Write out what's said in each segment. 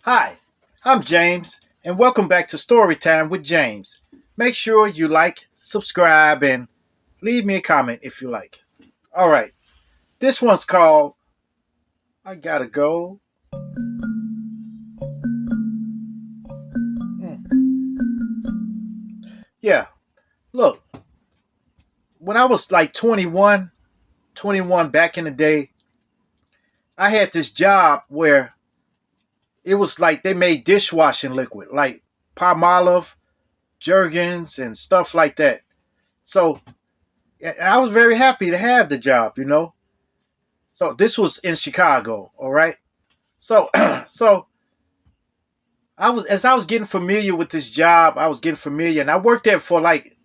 Hi, I'm James, and welcome back to Storytime with James. Make sure you like, subscribe, and leave me a comment if you like. All right, this one's called I Gotta Go. Hmm. Yeah, look, when I was like 21 back in the day, I had this job where it was like they made dishwashing liquid, like Palmolive, Jergens, and stuff like that. So I was very happy to have the job. So this was in Chicago, all right. So so I was getting familiar with this job, I was getting familiar, and I worked there for like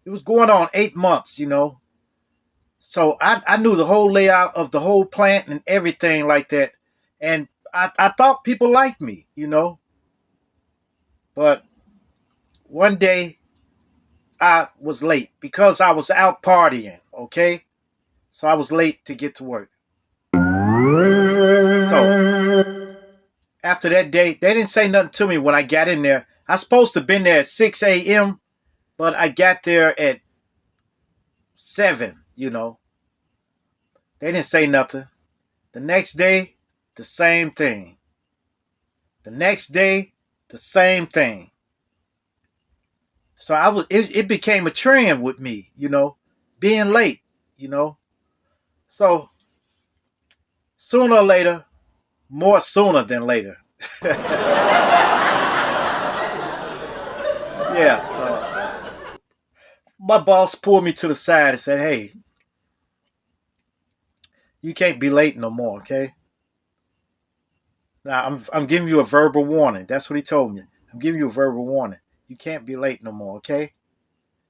it was going on 8 months. So I knew the whole layout of the whole plant and everything like that, and I thought people liked me. But one day I was late because I was out partying. Okay, so I was late to get to work. So after that day, they didn't say nothing to me when I got in there. I was supposed to have been there at 6 a.m., but I got there at 7. They didn't say nothing. The next day, the same thing. The next day, the same thing. So it became a trend with me, being late. So sooner or later, more sooner than later. Yes. My boss pulled me to the side and said, "Hey, you can't be late no more, okay? Now I'm giving you a verbal warning." That's what he told me. "I'm giving you a verbal warning. You can't be late no more, okay?"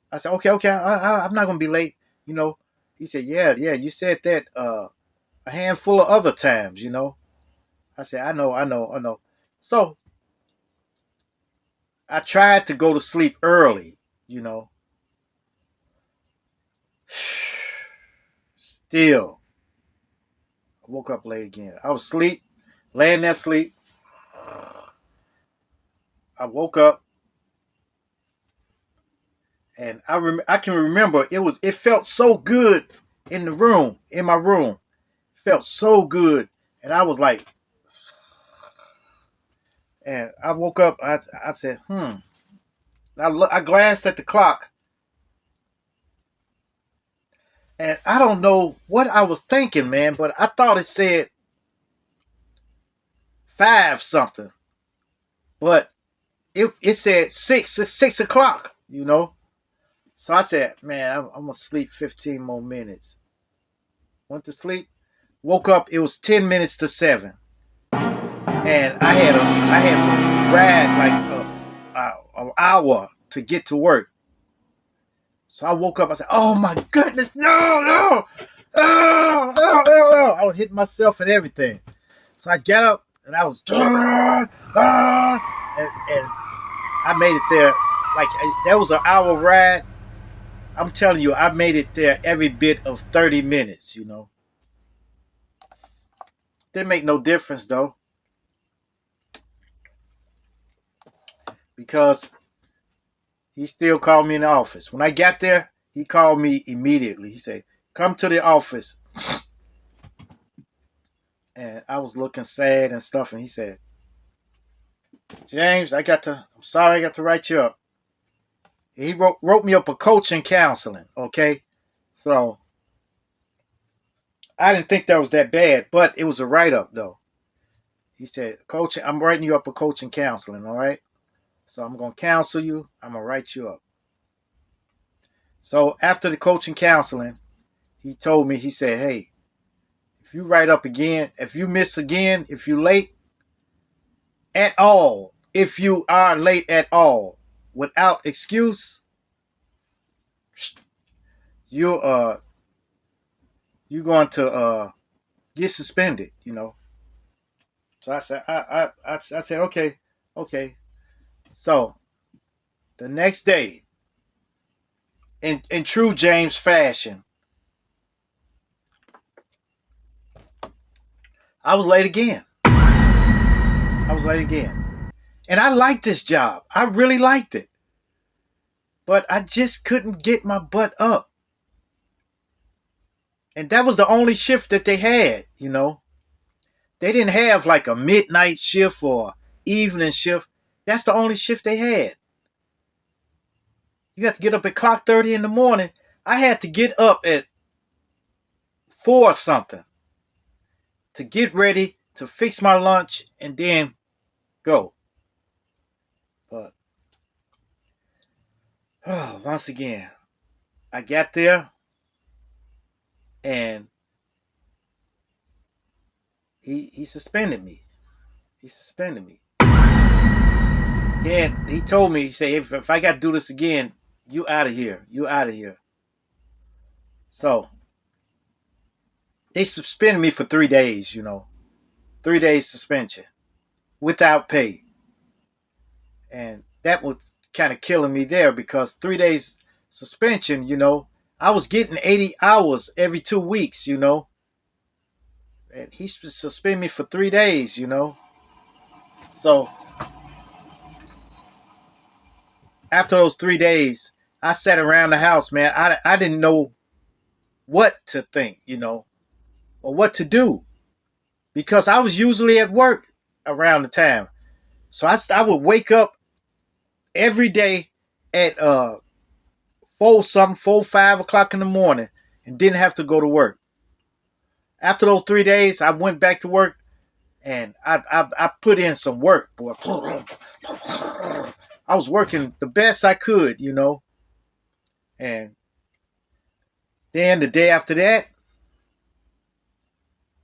I said, "Okay, okay. I'm not gonna be late." You know. He said, "Yeah, yeah. You said that a handful of other times." I said, "I know, I know, I know." So I tried to go to sleep early. You know. Still, I woke up late again. I was asleep, laying there asleep. I woke up and I can remember it felt so good in my room. It felt so good, and I was like, and I woke up. I said, hmm. I glanced at the clock, and I don't know what I was thinking, man, but I thought it said 5 something, but it said 6 o'clock. So I said, man, I'm gonna sleep 15 more minutes. Went to sleep, woke up. It was 10 minutes to 7. And I had to ride like an hour to get to work. So I woke up. I said, "Oh my goodness, no, no, oh. I was hitting myself and everything." So I got up and I was, and I made it there. Like that was an hour ride. I'm telling you, I made it there every bit of 30 minutes. Didn't make no difference though, because he still called me in the office. When I got there, he called me immediately. He said, "Come to the office." And I was looking sad and stuff. And he said, "James, I'm sorry I got to write you up." He wrote me up a coaching counseling. Okay. So I didn't think that was that bad, but it was a write up though. He said, "Coaching, I'm writing you up a coaching counseling. All right. So I'm going to counsel you. I'm going to write you up." So after the coaching counseling, he told me, he said, "Hey, if you write up again, if you miss again, if you late at all, if you are late at all, without excuse, you you're going to get suspended." So I said, I said, okay, okay. So the next day, in true James fashion, I was late again. I I was late again. And I liked this job. I really liked it. But I just couldn't get my butt up. And that was the only shift that they had, you know. They didn't have like a midnight shift or evening shift. That's the only shift they had. You have to get up at clock 30 in the morning. I had to get up at 4 or something to get ready, to fix my lunch, and then go. But once again, I got there and he suspended me. He suspended me. Then he told me, he said, if I got to do this again, you out of here. You out of here. So they suspended me for 3 days, you know. 3 days suspension without pay. And that was kind of killing me there because 3 days suspension, you know, I was getting 80 hours every 2 weeks, you know. And he suspended me for 3 days, you know. So after those 3 days, I sat around the house, man. I didn't know what to think, you know, or what to do because I was usually at work around the time. So I would wake up every day at 4, 5 o'clock in the morning and didn't have to go to work. After those 3 days, I went back to work and I put in some work, boy. I was working the best I could, you know. And then the day after that,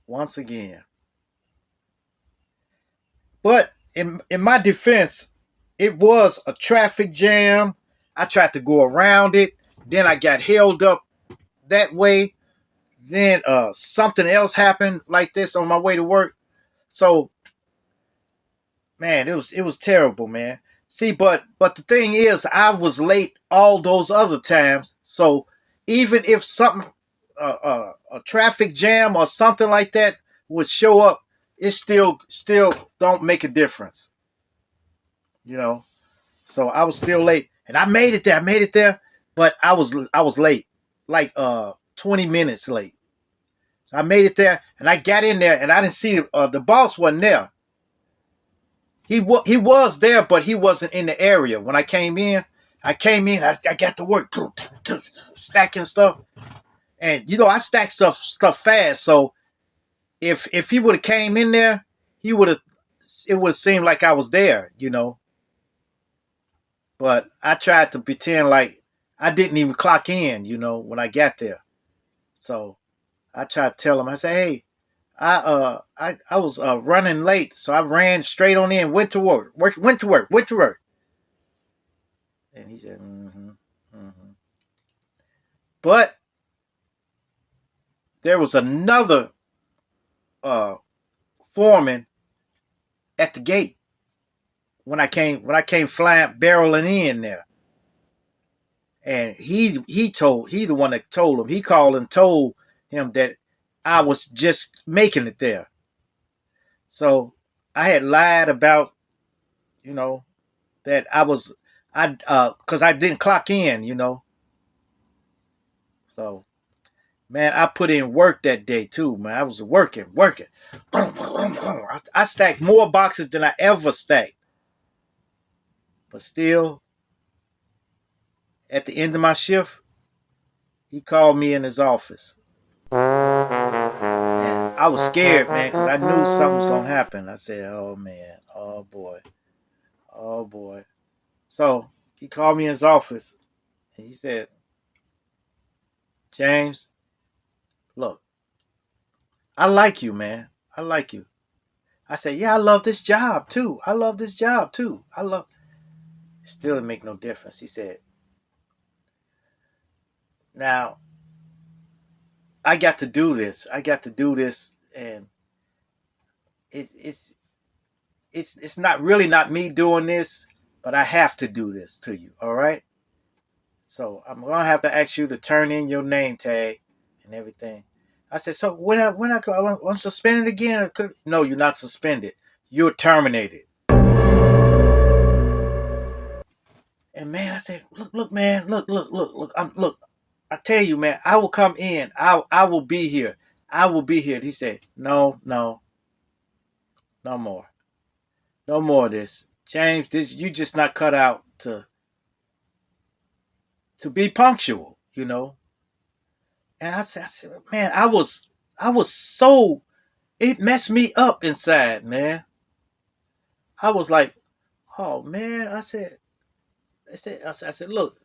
once again. But in my defense, it was a traffic jam. I tried to go around it. Then I got held up that way. Then something else happened like this on my way to work. So man, it was terrible, man. See, but the thing is, I was late all those other times. So even if something, a traffic jam or something like that would show up, it still don't make a difference, you know. So I was still late, and I made it there. I made it there, but I was late, like 20 minutes late. So I made it there, and I got in there, and I didn't see the boss wasn't there. He was there, but he wasn't in the area. When I came in, I got to work, stacking stuff, and you know I stack stuff fast. So if he would have came in there, he would have it would seem like I was there, you know. But I tried to pretend like I didn't even clock in, you know, when I got there. So I tried to tell him. I said, "Hey, I was running late, so I ran straight on in, went to work, went to work." And he said, "Mm-hmm, mm-hmm." But there was another uh, foreman at the gate when I came flying barreling in there, and he the one that told him. He called and told him that I was just making it there. So I had lied about, you know, that because I didn't clock in, you know. So man, I put in work that day too, man. I was working. I stacked more boxes than I ever stacked. But still, at the end of my shift, he called me in his office. And I was scared, man, because I knew something was going to happen. I said, oh, man, oh, boy, oh, boy. So he called me in his office and he said, James, look, I like you, man. I like you. I said, yeah, I love this job too. I love this job too. It still didn't make no difference. He said, now I got to do this. I got to do this, and it's it's it's not really not me doing this, but I have to do this to you. All right. So I'm gonna have to ask you to turn in your name tag and everything. I said, so I'm suspended again. No, you're not suspended. You're terminated. And man, I said, look, man, look. Look. I tell you, man, I will come in. I will be here. I will be here. He said, no, no, no more, no more of this, James. This you just not cut out to be punctual, you know. And I said, man, I was so it messed me up inside, man. I was like, oh man, I said, look,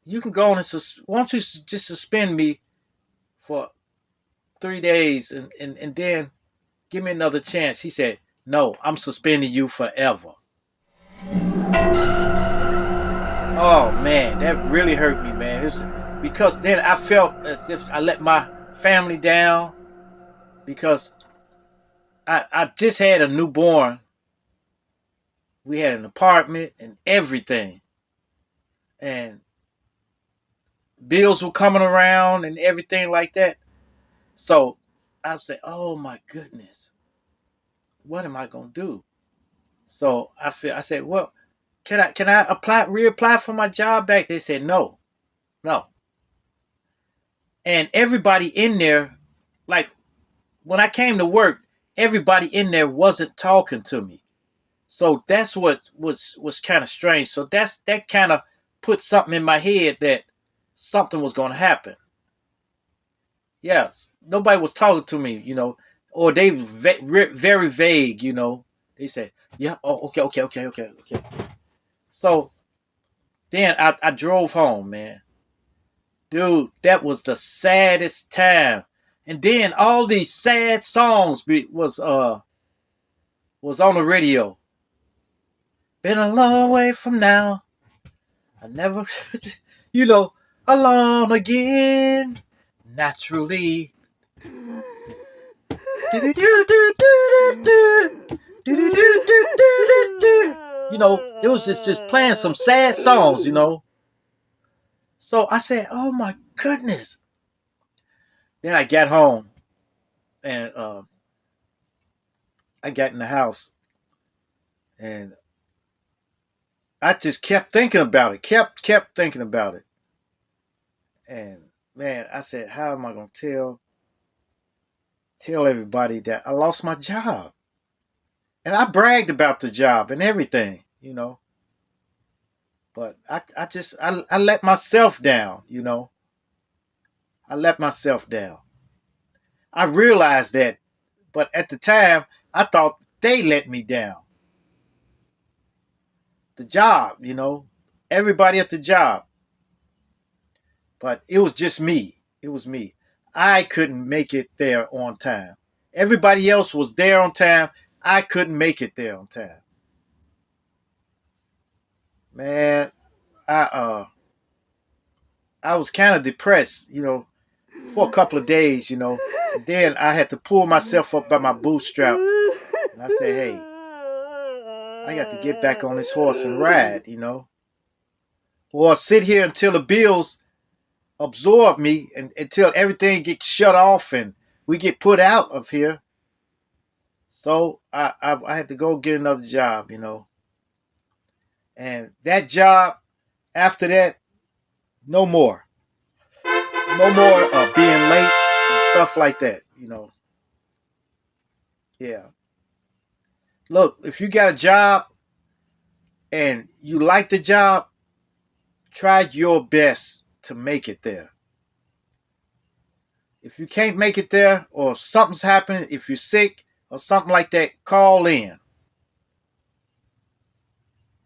you can go on and why don't you just suspend me for 3 days and then give me another chance. He said, no, I'm suspending you forever. Oh man, that really hurt me, man. It was because then I felt as if I let my family down because I just had a newborn. We had an apartment and everything. And bills were coming around and everything like that. So I said, oh my goodness, what am I gonna do? So I said, well, can I reapply for my job back? They said no, no. And everybody in there, like when I came to work, everybody in there wasn't talking to me. So that's what was kind of strange. So that kind of put something in my head that something was going to happen. Yes, nobody was talking to me, you know, or they very vague, you know. They said, "Yeah, oh, okay." So then I drove home, man. Dude, that was the saddest time. And then all these sad songs was on the radio. Been a long way from now. I never, you know, alone again. Naturally. You know, it was just playing some sad songs, you know. So I said, "Oh my goodness!" Then I got home and I got in the house and I just kept thinking about it, kept thinking about it, and man, I said, "How am I gonna tell everybody that I lost my job?" And I bragged about the job and everything, you know. But I let myself down, you know. I let myself down. I realized that, but at the time, I thought they let me down. The job, you know, everybody at the job. But it was just me. It was me. I couldn't make it there on time. Everybody else was there on time. I couldn't make it there on time. Man, I uh I was kind of depressed, you know, for a couple of days, you know. And then I had to pull myself up by my bootstraps. And I said, hey, I got to get back on this horse and ride, you know. Or sit here until the bills absorb me and until everything gets shut off and we get put out of here. So I had to go get another job, you know. And that job, after that, no more. No more being late and stuff like that, you know. Yeah. Look, if you got a job and you like the job, try your best to make it there. If you can't make it there or if something's happening, if you're sick or something like that, call in.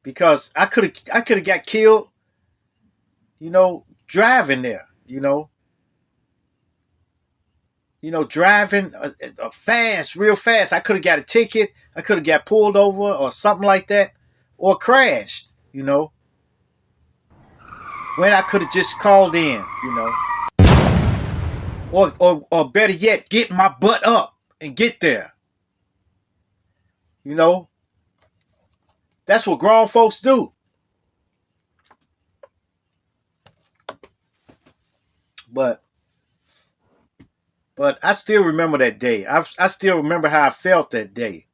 Because I could have got killed, you know, driving there, you know. You know, driving fast, real fast. I could have got a ticket. I could have got pulled over or something like that or crashed, you know. When I could have just called in, you know. Or better yet, get my butt up and get there. You know, that's what grown folks do. But I still remember that day. I still remember how I felt that day.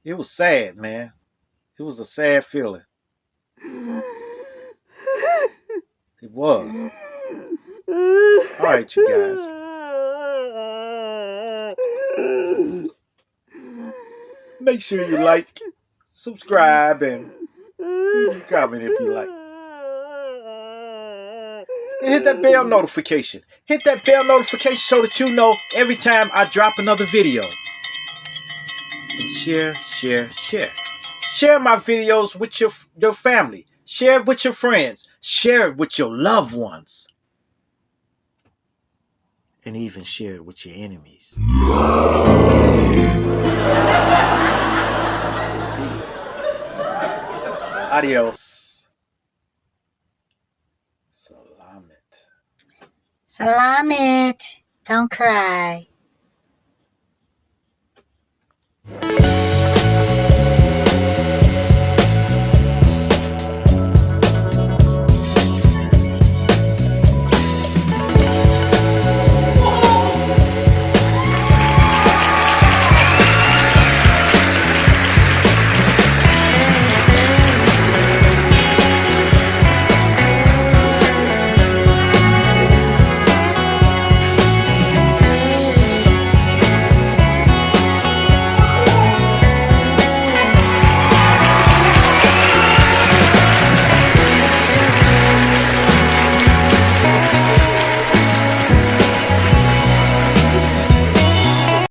It was sad, man. It was a sad feeling. It was. All right, you guys. Make sure you like, subscribe, and leave me a comment if you like. And hit that bell notification. Hit that bell notification so that you know every time I drop another video. And share, share, share. Share my videos with your family. Share it with your friends. Share it with your loved ones. And even share it with your enemies. Peace. Adios. Salamat. Salamat. Don't cry.